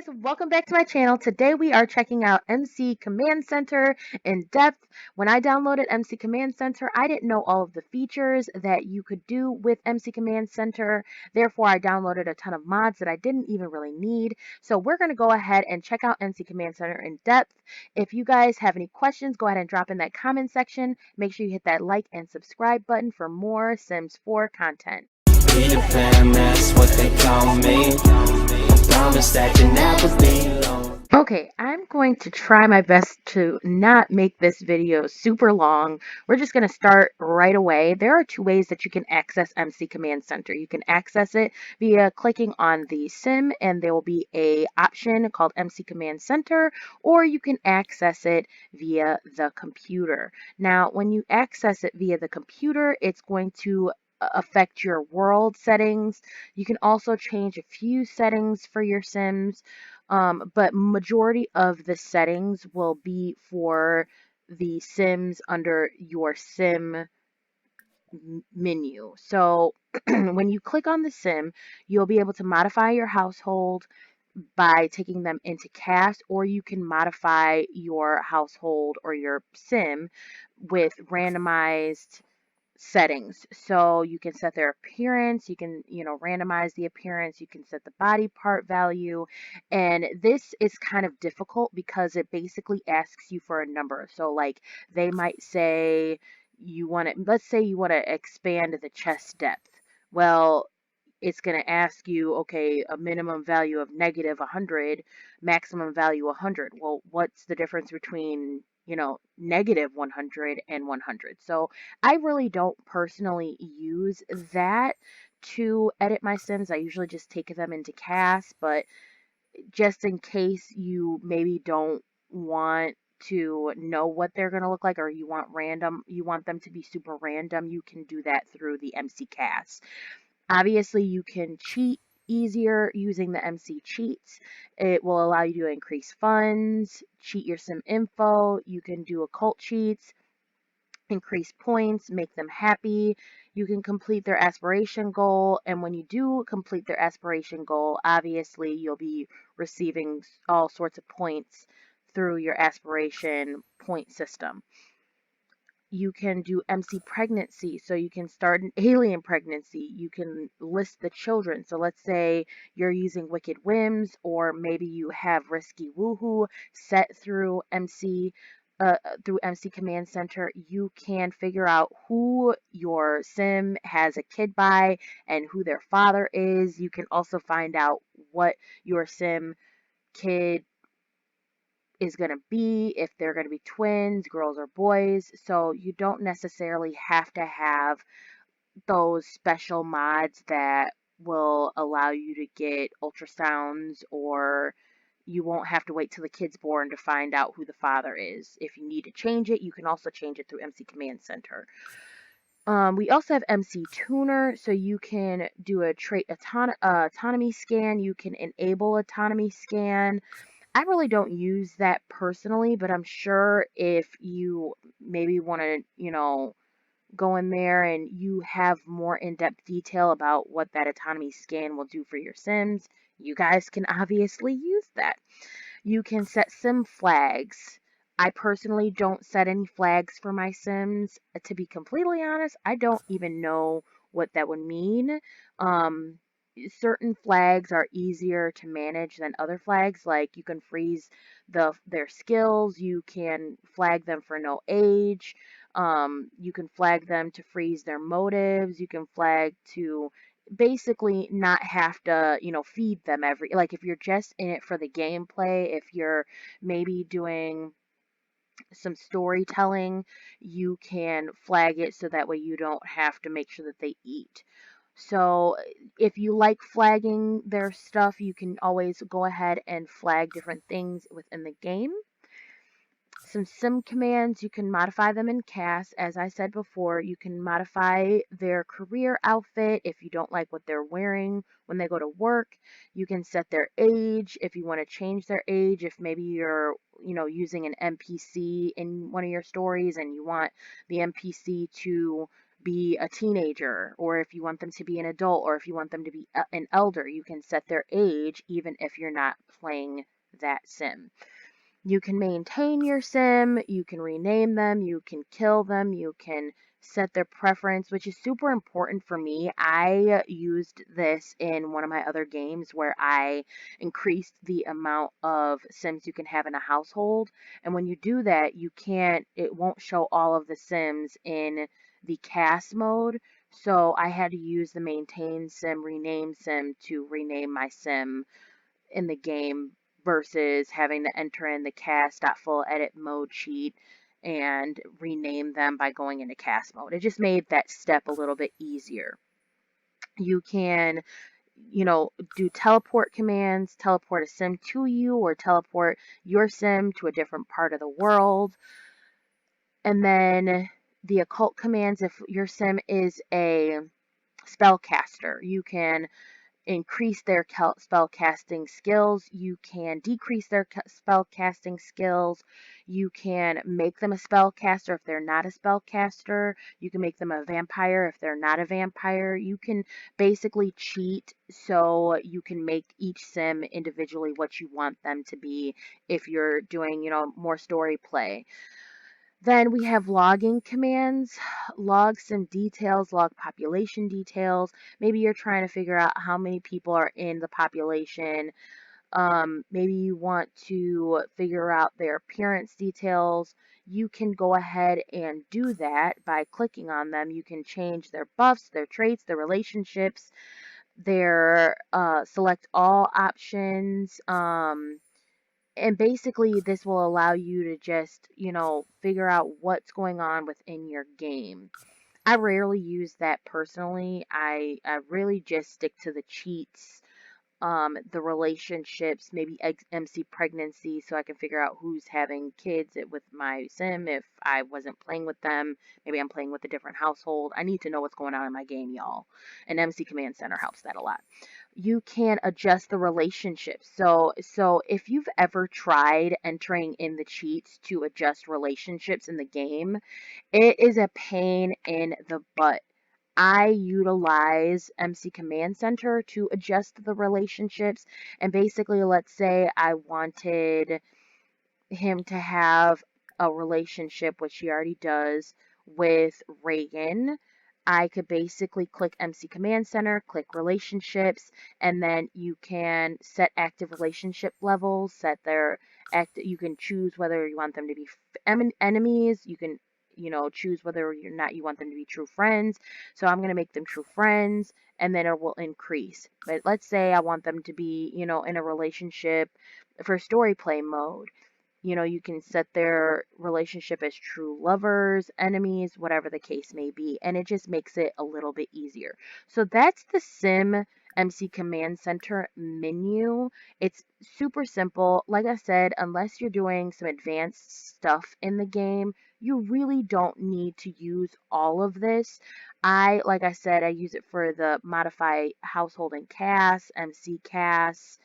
guys, welcome back to my channel. Today we are checking out MC Command Center in depth. When I downloaded MC Command Center, I didn't know all of the features that you could do with MC Command Center. Therefore, I downloaded a ton of mods that I didn't even really need. So we're going to go ahead and check out MC Command Center in depth. If you guys have any questions, go ahead and drop in that comment section. Make sure you hit that like and subscribe button for more Sims 4 content. Peter Pan, that's what they call me. Promise that you never be alone. Okay, I'm going to try my best to not make this video super long. We're just going to start right away. There are two ways that you can access MC Command Center. You can access it via clicking on the sim, and there will be an option called MC Command Center, or you can access it via the computer. Now, when you access it via the computer, it's going to affect your world settings. You can also change a few settings for your Sims. But majority of the settings will be for the Sims under your Sim menu. So when you click on the Sim, you'll be able to modify your household by taking them into cast, or you can modify your household or your Sim with randomized settings. So you can set their appearance, you can, randomize the appearance, you can set the body part value. And this is kind of difficult because it basically asks you for a number. So like they might say let's say you want to expand the chest depth. Well, it's going to ask you, okay, a minimum value of negative 100, maximum value 100. Well, what's the difference between, negative 100 and 100? So I really don't personally use that to edit my Sims. I usually just take them into cast, but just in case you maybe don't want to know what they're going to look like, or you want them to be super random, you can do that through the MC cast. Obviously, you can cheat easier using the MC cheats. It will allow you to increase funds, cheat your sim info. You can do occult cheats, increase points, make them happy. You can complete their aspiration goal. And when you do complete their aspiration goal, obviously you'll be receiving all sorts of points through your aspiration point system. You can do MC pregnancy, so you can start an alien pregnancy. You can list the children. So let's say you're using Wicked Whims, or maybe you have Risky Woohoo set through MC Command Center. You can figure out who your sim has a kid by and who their father is. You can also find out what your sim kid is going to be, if they're going to be twins, girls or boys. So you don't necessarily have to have those special mods that will allow you to get ultrasounds, or you won't have to wait till the kid's born to find out who the father is. If you need to change it, you can also change it through MC Command Center. We also have MC Tuner, so you can do a trait autonomy scan. You can enable autonomy scan. I really don't use that personally, but I'm sure if you maybe want to, go in there and you have more in-depth detail about what that autonomy scan will do for your Sims, you guys can obviously use that. You can set sim flags. I personally don't set any flags for my Sims. To be completely honest, I don't even know what that would mean. Certain flags are easier to manage than other flags. Like you can freeze their skills, you can flag them for no age, you can flag them to freeze their motives, you can flag to basically not have to, feed them like if you're just in it for the gameplay, if you're maybe doing some storytelling, you can flag it so that way you don't have to make sure that they eat. So if you like flagging their stuff, you can always go ahead and flag different things within the game. Some sim commands, you can modify them in cast. As I said before, you can modify their career outfit if you don't like what they're wearing when they go to work. You can set their age if you want to change their age. If maybe you're, using an NPC in one of your stories and you want the NPC to be a teenager, or if you want them to be an adult, or if you want them to be an elder, you can set their age even if you're not playing that sim. You can maintain your sim, you can rename them, you can kill them, you can set their preference, which is super important for me. I used this in one of my other games where I increased the amount of sims you can have in a household. And when you do that, it won't show all of the sims in the cast mode. So I had to use the maintain sim, rename sim to rename my sim in the game versus having to enter in the cast.full edit mode sheet and rename them by going into cast mode. It just made that step a little bit easier. You can, do teleport commands, teleport a sim to you, or teleport your sim to a different part of the world. And then the occult commands, if your sim is a spellcaster, you can increase their spell casting skills. You can decrease their spell casting skills. You can make them a spellcaster if they're not a spellcaster. You can make them a vampire if they're not a vampire. You can basically cheat so you can make each sim individually what you want them to be if you're doing, more story play. Then we have logging commands, log some details, log population details. Maybe you're trying to figure out how many people are in the population. Maybe you want to figure out their appearance details. You can go ahead and do that by clicking on them. You can change their buffs, their traits, their relationships, their select all options. And basically this will allow you to just, figure out what's going on within your game. I rarely use that personally. I really just stick to the cheats, the relationships, maybe MC pregnancy, so I can figure out who's having kids with my sim if I wasn't playing with them. Maybe I'm playing with a different household. I need to know what's going on in my game, y'all. And MC Command Center helps that a lot. You can adjust the relationships. So if you've ever tried entering in the cheats to adjust relationships in the game, it is a pain in the butt. I utilize MC Command Center to adjust the relationships. And basically, let's say I wanted him to have a relationship, which he already does, with Reagan. I could basically click MC Command Center, click relationships, and then you can set active relationship levels, you can choose whether you want them to be enemies, you can, choose whether or not you want them to be true friends. So I'm going to make them true friends, and then it will increase. But let's say I want them to be, in a relationship for story play mode. You can set their relationship as true lovers, enemies, whatever the case may be, and it just makes it a little bit easier. So that's the Sim MC Command Center menu. It's super simple. Like I said, unless you're doing some advanced stuff in the game, you really don't need to use all of this. Like I said, I use it for the modify household and cast, MC cast.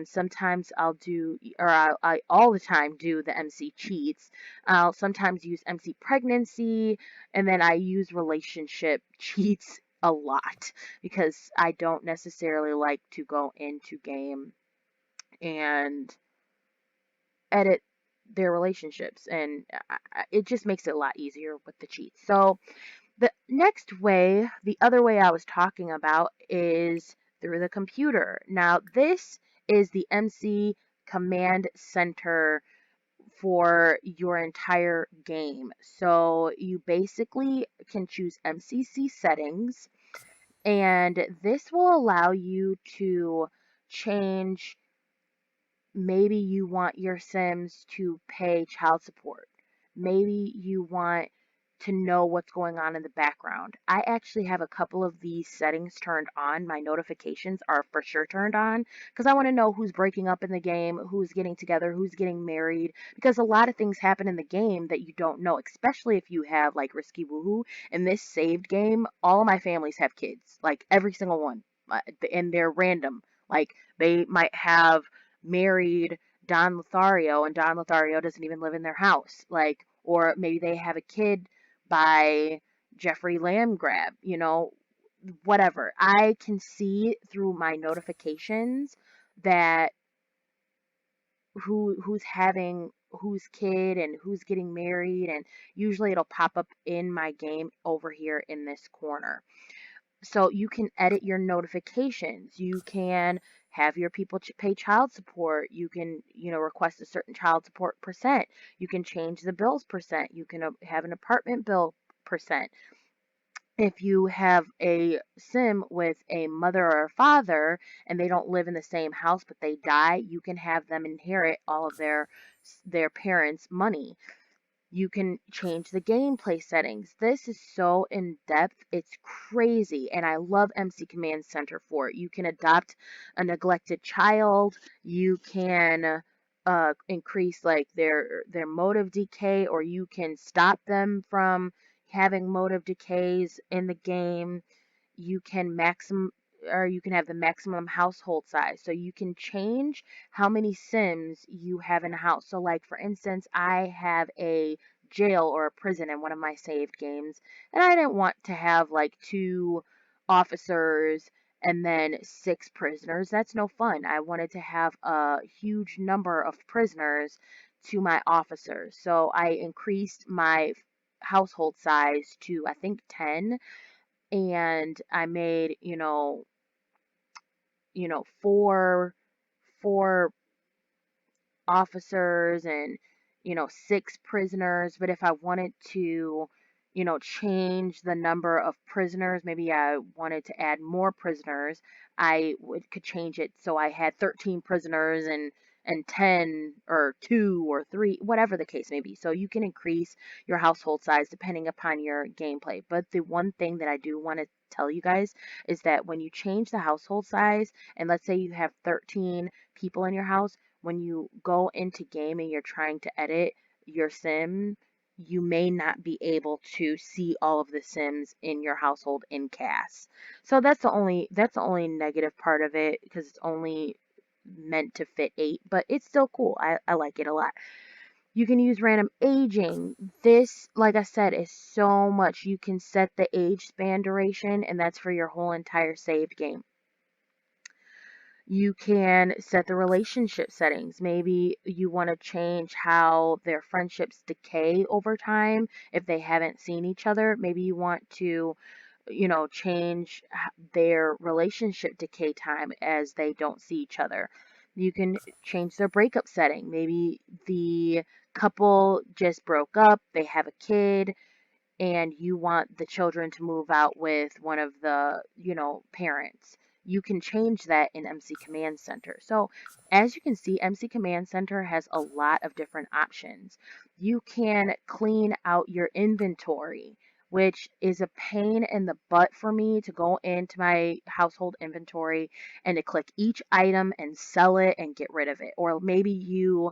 Sometimes I'll do, or I all the time do the MC cheats. I'll sometimes use MC pregnancy, and then I use relationship cheats a lot because I don't necessarily like to go into game and edit their relationships, and it just makes it a lot easier with the cheats. So the next way, the other way I was talking about, is through the computer. Now, this is the MC Command Center for your entire game. So you basically can choose MCC settings, and this will allow you to change. Maybe you want your Sims to pay child support. Maybe you want to know what's going on in the background. I actually have a couple of these settings turned on. My notifications are for sure turned on because I want to know who's breaking up in the game, who's getting together, who's getting married, because a lot of things happen in the game that you don't know, especially if you have like Risky Woohoo. In this saved game, all of my families have kids, like every single one, and they're random. Like they might have married Don Lothario and Don Lothario doesn't even live in their house. Like, or maybe they have a kid by Jeffrey Lamb grab, whatever. I can see through my notifications that who's having whose kid and who's getting married, and usually it'll pop up in my game over here in this corner. So you can edit your notifications. You can have your people pay child support. You can, request a certain child support percent. You can change the bills percent. You can have an apartment bill percent. If you have a sim with a mother or a father and they don't live in the same house but they die, you can have them inherit all of their parents' money. You can change the gameplay settings. This is so in depth, it's crazy, and I love MC Command Center for it. You can adopt a neglected child. You can increase like their motive decay, or you can stop them from having motive decays in the game. You can have the maximum household size. So you can change how many Sims you have in a house. So like for instance, I have a jail or a prison in one of my saved games, and I didn't want to have like 2 officers and then 6 prisoners. That's no fun. I wanted to have a huge number of prisoners to my officers. So I increased my household size to I think 10, and I made, four officers and 6 prisoners. But if I wanted to change the number of prisoners, maybe I wanted to add more prisoners, could change it so I had 13 prisoners and 10 or 2 or 3, whatever the case may be. So you can increase your household size depending upon your gameplay. But the one thing that I do want to tell you guys is that when you change the household size, and let's say you have 13 people in your house, when you go into game and you're trying to edit your sim, you may not be able to see all of the sims in your household in CAS. So that's the only negative part of it, because it's only meant to fit 8, but it's still cool. I like it a lot. You can use random aging. This, like I said, is so much. You can set the age span duration, and that's for your whole entire saved game. You can set the relationship settings. Maybe you want to change how their friendships decay over time if they haven't seen each other. Maybe you want to, change their relationship decay time as they don't see each other. You can change their breakup setting. Maybe the couple just broke up, they have a kid, and you want the children to move out with one of the, parents. You can change that in MC Command Center. So as you can see, MC Command Center has a lot of different options. You can clean out your inventory, which is a pain in the butt for me to go into my household inventory and to click each item and sell it and get rid of it. Or maybe you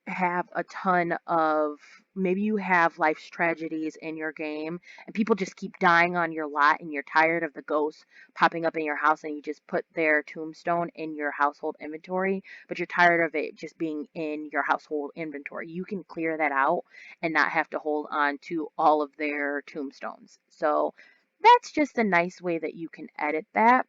have a ton of maybe you have life's tragedies in your game and people just keep dying on your lot, and you're tired of the ghosts popping up in your house, and you just put their tombstone in your household inventory, but you're tired of it just being in your household inventory. You can clear that out and not have to hold on to all of their tombstones. So that's just a nice way that you can edit that.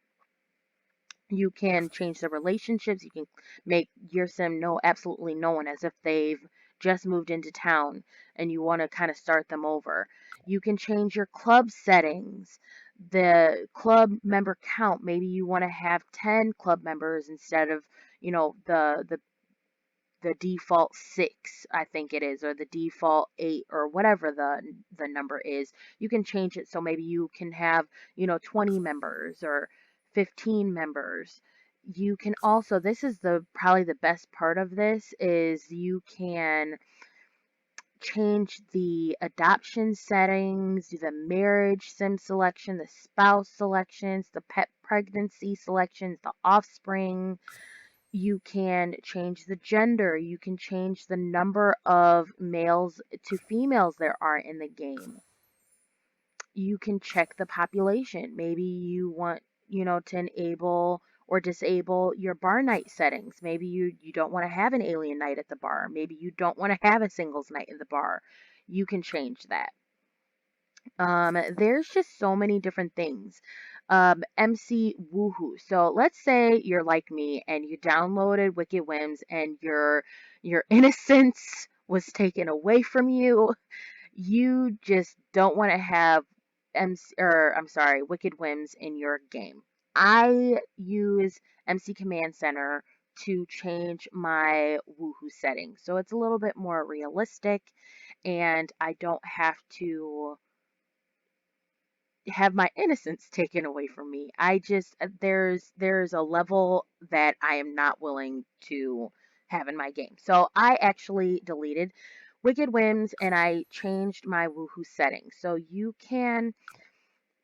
You can change the relationships. You can make your sim know absolutely no one, as if they've just moved into town and you want to kind of start them over. You can change your club settings, the club member count. Maybe you want to have 10 club members instead of, the default 6, I think it is, or the default 8, or whatever the number is. You can change it so maybe you can have, 20 members or 15 members. You can also, this is the probably the best part of this, is you can change the adoption settings, the marriage sim selection, the spouse selections, the pet pregnancy selections, the offspring. You can change the gender. You can change the number of males to females there are in the game. You can check the population. Maybe you want, to enable or disable your bar night settings. Maybe you don't want to have an alien night at the bar. Maybe you don't want to have a singles night in the bar. You can change that. There's just so many different things. MC Woohoo. So let's say you're like me and you downloaded Wicked Whims and your innocence was taken away from you. You just don't want to have Wicked Whims in your game. I use MC Command Center to change my Woohoo settings. So it's a little bit more realistic and I don't have to have my innocence taken away from me. I just there's a level that I am not willing to have in my game. So I actually deleted Wicked Whims and I changed my woohoo settings. So you can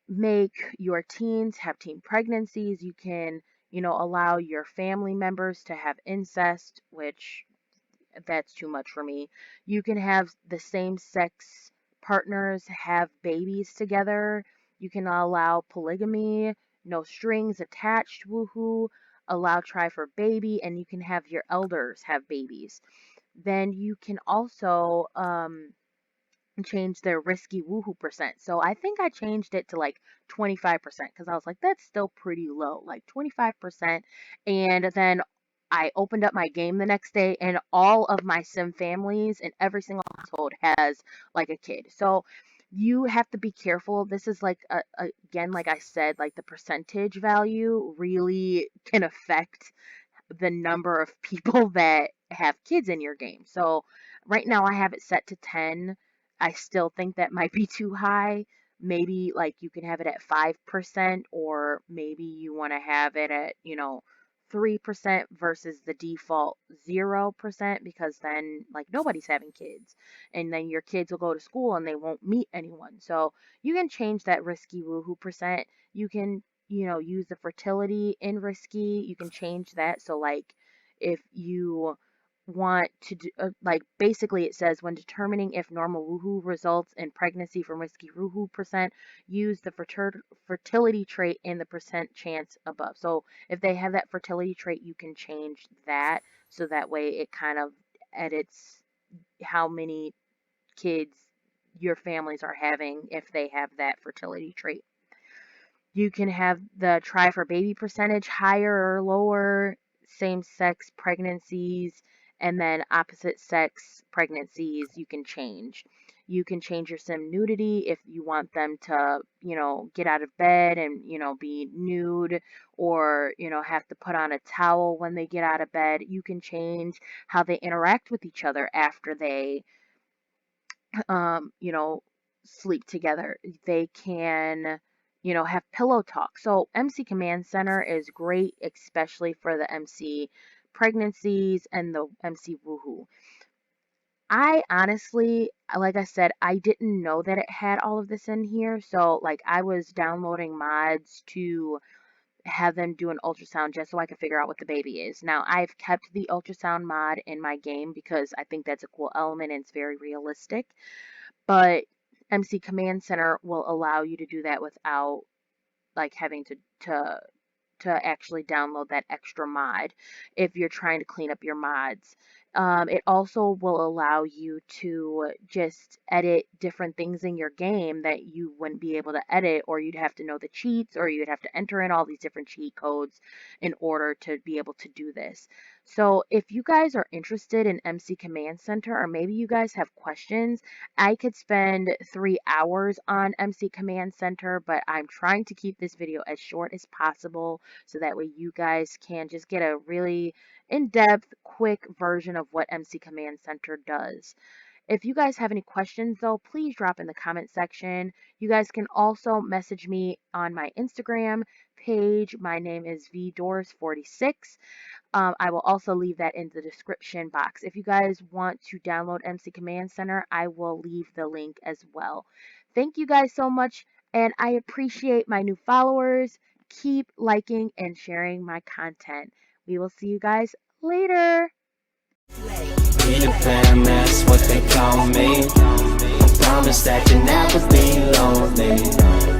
make your teens have teen pregnancies. You can, allow your family members to have incest, which that's too much for me. You can have the same sex partners have babies together. You can allow polygamy, no strings attached, woohoo, allow try for baby, and you can have your elders have babies. Then you can also change their risky woohoo percent. So I think I changed it to like 25% because I was like, that's still pretty low, like 25%. And then I opened up my game the next day, and all of my sim families in every single household has like a kid. So you have to be careful. This is like, again, like I said, like the percentage value really can affect the number of people that have kids in your game. So right now I have it set to 10. I still think that might be too high. Maybe like you can have it at 5%, or maybe you want to have it at, 3% versus the default 0%, because then like nobody's having kids and then your kids will go to school and they won't meet anyone. So you can change that risky woohoo percent. You can, use the fertility in risky. You can change that. So like if you want to do, like basically it says when determining if normal woohoo results in pregnancy from risky woohoo percent, use the fertility trait in the percent chance above. So if they have that fertility trait, you can change that so that way it kind of edits how many kids your families are having if they have that fertility trait. You can have the try for baby percentage higher or lower, same sex pregnancies, and then opposite sex pregnancies you can change. You can change your sim nudity if you want them to, get out of bed and, be nude, or, have to put on a towel when they get out of bed. You can change how they interact with each other after they um, you know, sleep together. They can, have pillow talk. So MC Command Center is great, especially for the MC pregnancies and the MC woohoo. I honestly, like I said, I didn't know that it had all of this in here. So like I was downloading mods to have them do an ultrasound just so I could figure out what the baby is. Now, I've kept the ultrasound mod in my game because I think that's a cool element and it's very realistic. But MC Command Center will allow you to do that without like having to actually download that extra mod if you're trying to clean up your mods. It also will allow you to just edit different things in your game that you wouldn't be able to edit, or you'd have to know the cheats, or you'd have to enter in all these different cheat codes in order to be able to do this. So if you guys are interested in MC Command Center, or maybe you guys have questions, I could spend 3 hours on MC Command Center, but I'm trying to keep this video as short as possible so that way you guys can just get a really in-depth, quick version of what MC Command Center does. If you guys have any questions, though, please drop in the comment section. You guys can also message me on my Instagram page. My name is vdoors46. I will also leave that in the description box. If you guys want to download MC Command Center, I will leave the link as well. Thank you guys so much, and I appreciate my new followers. Keep liking and sharing my content. We will see you guys later. Peter Pan, that's what they call me. I promise that you never be lonely.